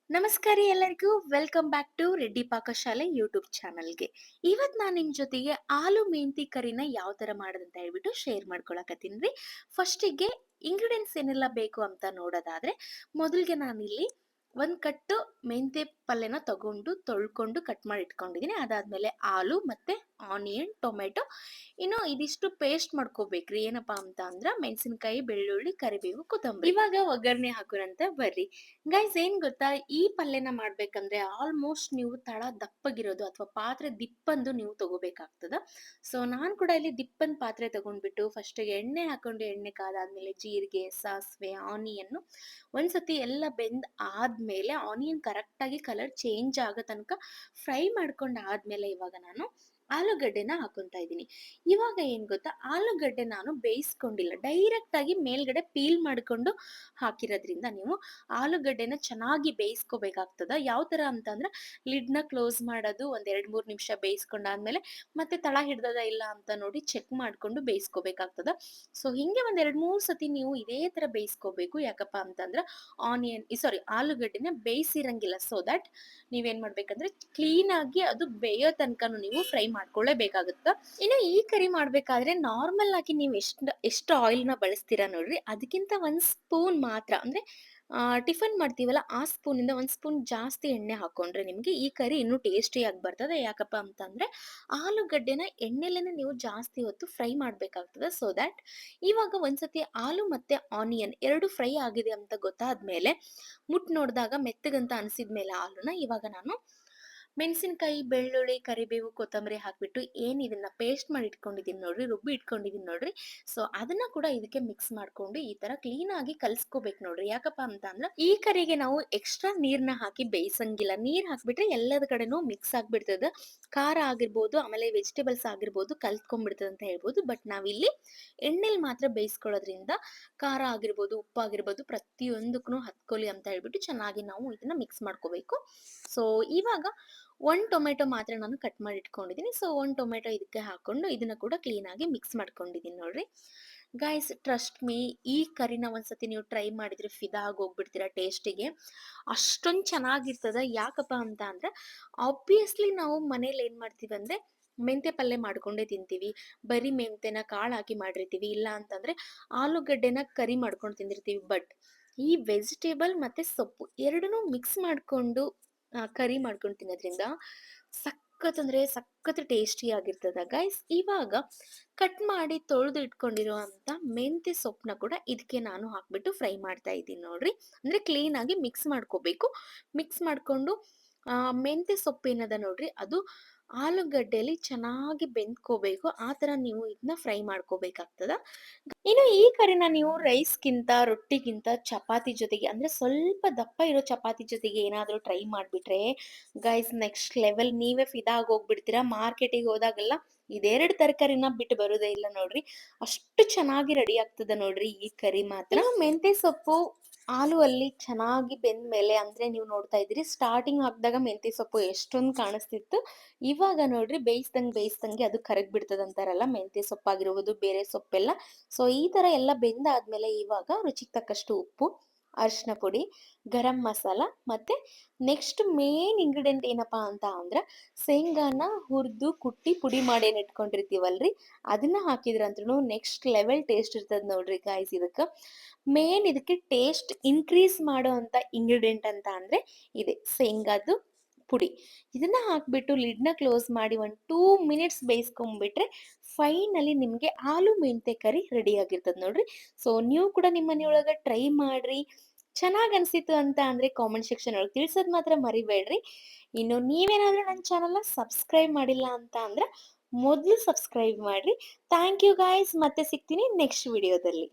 ನಮಸ್ಕಾರ ಎಲ್ಲರಿಗೂ welcome back to Reddy ಪಾಕಶಾಲೆ ಯೂಟ್ಯೂಬ್ ಚಾನಲ್ಗೆ. ಇವತ್ತು ನಾನು ನಿಮ್ಮ ಜೊತೆಗೆ ಆಲೂ ಮೆಂತಿ ಕರಿನ ಯಾವ ಥರ ಮಾಡೋದಂತ ಹೇಳ್ಬಿಟ್ಟು ಶೇರ್ ಮಾಡ್ಕೊಳಕತ್ತೀನಿ. ಫಸ್ಟಿಗೆ ಇಂಗ್ರೀಡಿಯೆಂಟ್ಸ್ ಏನೆಲ್ಲ ಬೇಕು ಅಂತ ನೋಡೋದಾದ್ರೆ, ಮೊದಲಿಗೆ ನಾನಿಲ್ಲಿ ಒಂದು ಕಟ್ಟು ಮೆಂತೆ ಪಲ್ಯನ ತಗೊಂಡು ತೊಳ್ಕೊಂಡು ಕಟ್ ಮಾಡಿ ಇಟ್ಕೊಂಡಿದ್ದೀನಿ. ಅದಾದ್ಮೇಲೆ ಆಲೂ ಮತ್ತೆ ಆನಿಯನ್, ಟೊಮೆಟೊ, ಇನ್ನು ಇದಿಷ್ಟು ಪೇಸ್ಟ್ ಮಾಡ್ಕೋಬೇಕ್ರಿ. ಏನಪ್ಪಾ ಅಂತ ಅಂದ್ರ ಮೆಣಸಿನಕಾಯಿ, ಬೆಳ್ಳುಳ್ಳಿ, ಕರಿಬೇವು, ಕೊತ್ತಂಬರಿ. ಇವಾಗ ಒಗ್ಗರಣೆ ಹಾಕೋರಂತ ಬರ್ರಿ. ಗೈಸ್ ಏನ್ ಗೊತ್ತಾ, ಈ ಪಲ್ಯನ ಮಾಡ್ಬೇಕಂದ್ರೆ ಆಲ್ಮೋಸ್ಟ್ ನೀವು ತಳ ದಪ್ಪಗಿರೋದು ಅಥವಾ ಪಾತ್ರೆ ದಿಪ್ಪಂದು ನೀವು ತಗೋಬೇಕಾಗ್ತದ. ಸೊ ನಾನ್ ಕೂಡ ಇಲ್ಲಿ ದಿಪ್ಪನ್ ಪಾತ್ರೆ ತಗೊಂಡ್ಬಿಟ್ಟು ಫಸ್ಟಿಗೆ ಎಣ್ಣೆ ಹಾಕೊಂಡು, ಎಣ್ಣೆ ಕಾದಾದ್ಮೇಲೆ ಜೀರಿಗೆ, ಸಾಸಿವೆ, ಆನಿಯನ್ನು ಒಂದ್ಸತಿ ಎಲ್ಲ ಬೆಂದ್ ಆದ್ಮೇಲೆ ಆನಿಯನ್ ಕರೆಕ್ಟ್ ಆಗಿ ಕಲರ್ ಚೇಂಜ್ ಆಗೋ ತನಕ ಫ್ರೈ ಮಾಡ್ಕೊಂಡ್ ಆದ್ಮೇಲೆ ಇವಾಗ ನಾನು ಆಲೂಗಡ್ಡೆನ ಹಾಕೊಂತಾ ಇದ್ದೀನಿ. ಇವಾಗ ಏನ್ ಗೊತ್ತಾ, ಆಲೂಗಡ್ಡೆ ನಾನು ಬೇಯಿಸ್ಕೊಂಡಿಲ್ಲ, ಡೈರೆಕ್ಟ್ ಆಗಿ ಮೇಲ್ಗಡೆ ಪೀಲ್ ಮಾಡ್ಕೊಂಡು ಹಾಕಿರೋದ್ರಿಂದ ನೀವು ಆಲೂಗಡ್ಡೆನ ಚೆನ್ನಾಗಿ ಬೇಯಿಸ್ಕೋಬೇಕಾಗ್ತದ. ಯಾವ ತರ ಅಂತಂದ್ರೆ, ಲಿಡ್ನ ಕ್ಲೋಸ್ ಮಾಡೋದು, ಒಂದ್ 2-3 ನಿಮಿಷ ಬೇಯಿಸ್ಕೊಂಡಾದ್ಮೇಲೆ ಮತ್ತೆ ತಳ ಹಿಡ್ದದ ಇಲ್ಲ ಅಂತ ನೋಡಿ ಚೆಕ್ ಮಾಡ್ಕೊಂಡು ಬೇಯಿಸ್ಕೋಬೇಕಾಗ್ತದ. ಸೊ ಹಿಂಗೆ ಒಂದ್ 2-3 ಸತಿ ನೀವು ಇದೇ ತರ ಬೇಯಿಸ್ಕೋಬೇಕು. ಯಾಕಪ್ಪ ಅಂತಂದ್ರ ಆಲೂಗಡ್ಡೆನ ಬೇಯಿಸಿರಂಗಿಲ್ಲ. ಸೊ ದಟ್ ನೀವೇನ್ ಮಾಡ್ಬೇಕಂದ್ರೆ ಕ್ಲೀನ್ ಆಗಿ ಅದು ಬೇಯೋ ತನಕನು ನೀವು ಫ್ರೈ ಮಾಡ್ಕೊಳ್ಳೇಬೇಕಾಗುತ್ತ. ಇನ್ನು ಈ ಕರಿ ಮಾಡ್ಬೇಕಾದ್ರೆ ನಾರ್ಮಲ್ ಆಗಿ ನೀವು ಎಷ್ಟು ಆಯಿಲ್ನ ಬಳಸ್ತೀರಾ ನೋಡ್ರಿ, ಅದಕ್ಕಿಂತ ಒಂದ್ ಸ್ಪೂನ್ ಮಾತ್ರ ಅಂದ್ರೆ ಟಿಫನ್ ಮಾಡ್ತೀವಲ್ಲ ಆ ಸ್ಪೂನಿಂದ ಒಂದ್ ಸ್ಪೂನ್ ಜಾಸ್ತಿ ಎಣ್ಣೆ ಹಾಕೊಂಡ್ರೆ ನಿಮ್ಗೆ ಈ ಕರಿ ಇನ್ನೂ ಟೇಸ್ಟಿಯಾಗಿ ಬರ್ತದೆ. ಯಾಕಪ್ಪ ಅಂತಂದ್ರೆ ಆಲೂಗಡ್ಡೆನ ಎಣ್ಣೆಲೇನೆ ನೀವು ಜಾಸ್ತಿ ಹೊತ್ತು ಫ್ರೈ ಮಾಡ್ಬೇಕಾಗ್ತದೆ. ಸೊ ದ್ಯಾಟ್ ಇವಾಗ ಒಂದ್ಸತಿ ಆಲೂ ಮತ್ತೆ ಆನಿಯನ್ ಎರಡು ಫ್ರೈ ಆಗಿದೆ ಅಂತ ಗೊತ್ತಾದ್ಮೇಲೆ, ನೋಡಿದಾಗ ಮೆತ್ತಗಂತ ಅನ್ಸಿದ್ಮೇಲೆ ಆಲೂನ ಇವಾಗ ನಾನು ಮೆಣಸಿನಕಾಯಿ, ಬೆಳ್ಳುಳ್ಳಿ, ಕರಿಬೇವು, ಕೊತ್ತಂಬರಿ ಹಾಕ್ಬಿಟ್ಟು ಏನ್ ಇದನ್ನ ಪೇಸ್ಟ್ ಮಾಡಿ ಇಟ್ಕೊಂಡಿದೀನಿ ನೋಡ್ರಿ, ರುಬ್ಬಿ ಇಟ್ಕೊಂಡಿದೀನಿ ನೋಡ್ರಿ. ಸೊ ಅದನ್ನ ಕೂಡ ಇದಕ್ಕೆ ಮಿಕ್ಸ್ ಮಾಡ್ಕೊಂಡು ಈ ತರ ಕ್ಲೀನ್ ಆಗಿ ಕಲ್ಸ್ಕೋಬೇಕು ನೋಡ್ರಿ. ಯಾಕಪ್ಪ ಅಂತ ಅಂದ್ರ ಈ ಕರಿಗೆ ನಾವು ಎಕ್ಸ್ಟ್ರಾ ನೀರ್ನ ಹಾಕಿ ಬೇಯಿಸಂಗಿಲ್ಲ. ನೀರ್ ಹಾಕ್ಬಿಟ್ರೆ ಎಲ್ಲದ ಕಡೆನೂ ಮಿಕ್ಸ್ ಆಗ್ಬಿಡ್ತದ. ಖಾರ ಆಗಿರ್ಬೋದು, ಆಮೇಲೆ ವೆಜಿಟೇಬಲ್ಸ್ ಆಗಿರ್ಬೋದು ಕಲ್ತ್ಕೊಂಡ್ಬಿಡ್ತದೆ ಅಂತ ಹೇಳ್ಬೋದು. ಬಟ್ ನಾವಿಲ್ಲಿ ಎಣ್ಣೆಲಿ ಮಾತ್ರ ಬೇಯಿಸ್ಕೊಳ್ಳೋದ್ರಿಂದ ಖಾರ ಆಗಿರ್ಬೋದು, ಉಪ್ಪಾಗಿರ್ಬೋದು ಪ್ರತಿಯೊಂದಕ್ಕೂ ಹತ್ಕೊಲಿ ಅಂತ ಹೇಳ್ಬಿಟ್ಟು ಚೆನ್ನಾಗಿ ನಾವು ಇದನ್ನ ಮಿಕ್ಸ್ ಮಾಡ್ಕೋಬೇಕು. ಸೊ ಇವಾಗ ಒಂದ್ ಟೊಮೆಟೊ ಮಾತ್ರ ನಾನು ಕಟ್ ಮಾಡಿ ಇಟ್ಕೊಂಡಿದ್ದೀನಿ. ಸೊ ಒಂದ್ ಟೊಮೆಟೊ ಇದಕ್ಕೆ ಹಾಕೊಂಡು ಇದನ್ನ ಕೂಡ ಕ್ಲೀನ್ ಆಗಿ ಮಿಕ್ಸ್ ಮಾಡ್ಕೊಂಡಿದ್ದೀನಿ ನೋಡ್ರಿ. ಗೈಸ್ ಟ್ರಸ್ಟ್ ಮೀ, ಈ ಕರಿನ ಒಂದ್ಸತಿ ನೀವು ಟ್ರೈ ಮಾಡಿದ್ರೆ ಫಿದಾ ಆಗಿ ಹೋಗ್ಬಿಡ್ತೀರಾ ಟೇಸ್ಟಿಗೆ. ಅಷ್ಟೊಂದ್ ಚೆನ್ನಾಗಿರ್ತದ. ಯಾಕಪ್ಪ ಅಂತ ಅಂದ್ರೆ ಆಬ್ವಿಯಸ್ಲಿ ನಾವು ಮನೇಲಿ ಏನ್ ಮಾಡ್ತೀವಿ ಅಂದ್ರೆ ಮೆಂತೆ ಪಲ್ಯ ಮಾಡ್ಕೊಂಡೇ ತಿಂತೀವಿ. ಬರೀ ಮೆಂತೆನ ಕಾಳು ಹಾಕಿ ಮಾಡಿರ್ತೀವಿ, ಇಲ್ಲ ಅಂತಂದ್ರೆ ಆಲೂಗಡ್ಡೆನ ಕರಿ ಮಾಡ್ಕೊಂಡು ತಿಂದಿರ್ತೀವಿ. ಬಟ್ ಈ ವೆಜಿಟೇಬಲ್ ಮತ್ತೆ ಸೊಪ್ಪು ಎರಡನ್ನೂ ಮಿಕ್ಸ್ ಮಾಡ್ಕೊಂಡು ಕರಿ ಮಾಡ್ಕೊಂಡು ತಿನ್ನೋದ್ರಿಂದ ಸಖತ್ ಅಂದ್ರೆ ಸಖತ್ ಟೇಸ್ಟಿ ಆಗಿರ್ತದ ಗೈಸ್. ಇವಾಗ ಕಟ್ ಮಾಡಿ ತೊಳೆದು ಇಟ್ಕೊಂಡಿರೋ ಅಂತ ಮೆಂತೆ ಸೊಪ್ಪನ್ನ ಕೂಡ ಇದಕ್ಕೆ ನಾನು ಹಾಕ್ಬಿಟ್ಟು ಫ್ರೈ ಮಾಡ್ತಾ ಇದ್ದೀನಿ ನೋಡ್ರಿ. ಅಂದ್ರೆ ಕ್ಲೀನ್ ಆಗಿ ಮಿಕ್ಸ್ ಮಾಡ್ಕೋಬೇಕು. ಮಿಕ್ಸ್ ಮಾಡ್ಕೊಂಡು ಮೆಂತೆ ಸೊಪ್ಪು ಏನದ ನೋಡ್ರಿ, ಅದು ಆಲೂಗಡ್ಡೆಯಲ್ಲಿ ಚೆನ್ನಾಗಿ ಬೆಂದ್ಕೋಬೇಕು. ಆ ತರ ನೀವು ಇದನ್ನ ಫ್ರೈ ಮಾಡ್ಕೋಬೇಕಾಗ್ತದ. ಇನ್ನು ಈ ಕರಿನ ನೀವು ರೈಸ್‌ಗಿಂತ, ರೊಟ್ಟಿಗಿಂತ, ಚಪಾತಿ ಜೊತೆಗೆ ಅಂದ್ರೆ ಸ್ವಲ್ಪ ದಪ್ಪ ಇರೋ ಚಪಾತಿ ಜೊತೆಗೆ ಏನಾದ್ರು ಟ್ರೈ ಮಾಡ್ಬಿಟ್ರೆ ಗೈಸ್ ನೆಕ್ಸ್ಟ್ ಲೆವೆಲ್, ನೀವೇ ಫಿದಾ ಆಗಿ ಹೋಗ್ಬಿಡ್ತೀರಾ. ಮಾರ್ಕೆಟಿಗೆ ಹೋದಾಗೆಲ್ಲ ಇದೆರಡು ತರಕಾರಿನ ಬಿಟ್ಟು ಬರೋದೇ ಇಲ್ಲ ನೋಡ್ರಿ. ಅಷ್ಟು ಚೆನ್ನಾಗಿ ರೆಡಿ ಆಗ್ತದ ನೋಡ್ರಿ ಈ ಕರಿ ಮಾತ್ರ. ಇನ್ನು ಮೆಂತೆ ಸೊಪ್ಪು ಆಲೂ ಅಲ್ಲಿ ಚೆನ್ನಾಗಿ ಬೆಂದ್ಮೇಲೆ ಅಂದ್ರೆ ನೀವು ನೋಡ್ತಾ ಇದ್ದೀರಿ, ಸ್ಟಾರ್ಟಿಂಗ್ ಹಾಕಿದಾಗ ಮೆಂತೆ ಸೊಪ್ಪು ಎಷ್ಟೊಂದು ಕಾಣಿಸ್ತಿತ್ತು. ಇವಾಗ ನೋಡ್ರಿ ಬೇಯಿಸ್ದಂಗೆ ಅದು ಕರಗ್ ಬಿಡ್ತದ ಅಂತಾರಲ್ಲ, ಮೆಂತೆ ಸೊಪ್ಪಾಗಿರ್ಬೋದು, ಬೇರೆ ಸೊಪ್ಪೆಲ್ಲ. ಸೊ ಈ ತರ ಎಲ್ಲ ಬೆಂದಾದ್ಮೇಲೆ ಇವಾಗ ರುಚಿಗೆ ತಕ್ಕಷ್ಟು ಉಪ್ಪು, ಅರಿಶಿನ ಪುಡಿ, ಗರಂ ಮಸಾಲ, ಮತ್ತೆ ನೆಕ್ಸ್ಟ್ ಮೇನ್ ಇಂಗ್ರೀಡಿಯೆಂಟ್ ಏನಪ್ಪಾ ಅಂತ ಅಂದ್ರ ಶೇಂಗಾನ ಹುರಿದು ಕುಟ್ಟಿ ಪುಡಿ ಮಾಡಿ ಏನ್ ಇಟ್ಕೊಂಡಿರ್ತೀವಲ್ರಿ, ಅದನ್ನ ಹಾಕಿದ್ರಂತ್ರು ನೆಕ್ಸ್ಟ್ ಲೆವೆಲ್ ಟೇಸ್ಟ್ ಇರ್ತದ ನೋಡ್ರಿ ಗಾಯ್ಸ್. ಇದಕ್ಕೆ ಟೇಸ್ಟ್ ಇನ್ಕ್ರೀಸ್ ಮಾಡೋ ಅಂತ ಇಂಗ್ರೀಡಿಯೆಂಟ್ ಅಂತ ಅಂದ್ರೆ ಇದೆ ಶೇಂಗಾದು ಪುಡಿ. ಇದನ್ನ ಹಾಕ್ಬಿಟ್ಟು ಲಿಡ್ನ ಕ್ಲೋಸ್ ಮಾಡಿ ಒಂದು 2 ಮಿನಿಟ್ಸ್ ಬೇಯಿಸ್ಕೊಂಡ್ಬಿಟ್ರೆ ಫೈನಲಿ ನಿಮ್ಗೆ ಆಲೂ ಮೆಂತೆ ಕರಿ ರೆಡಿ ಆಗಿರ್ತದ ನೋಡ್ರಿ. ಸೊ ನೀವು ಕೂಡ ನಿಮ್ಮ ಮನೆಯೊಳಗ ಟ್ರೈ ಮಾಡ್ರಿ. ಚೆನ್ನಾಗ್ ಅನ್ಸಿತ್ತು ಅಂತ ಅಂದ್ರೆ ಕಾಮೆಂಟ್ ಸೆಕ್ಷನ್ ಒಳಗೆ ತಿಳಿಸೋದ್ ಮಾತ್ರ ಮರಿಬೇಡ್ರಿ. ಇನ್ನು ನೀವೇನಾದ್ರೂ ನನ್ನ ಚಾನಲ್ನ ಸಬ್ಸ್ಕ್ರೈಬ್ ಮಾಡಿಲ್ಲ ಅಂತ ಅಂದ್ರೆ ಮೊದಲು ಸಬ್ಸ್ಕ್ರೈಬ್ ಮಾಡ್ರಿ. Thank you guys. ಮತ್ತೆ ಸಿಗ್ತೀನಿ ನೆಕ್ಸ್ಟ್ ವಿಡಿಯೋದಲ್ಲಿ.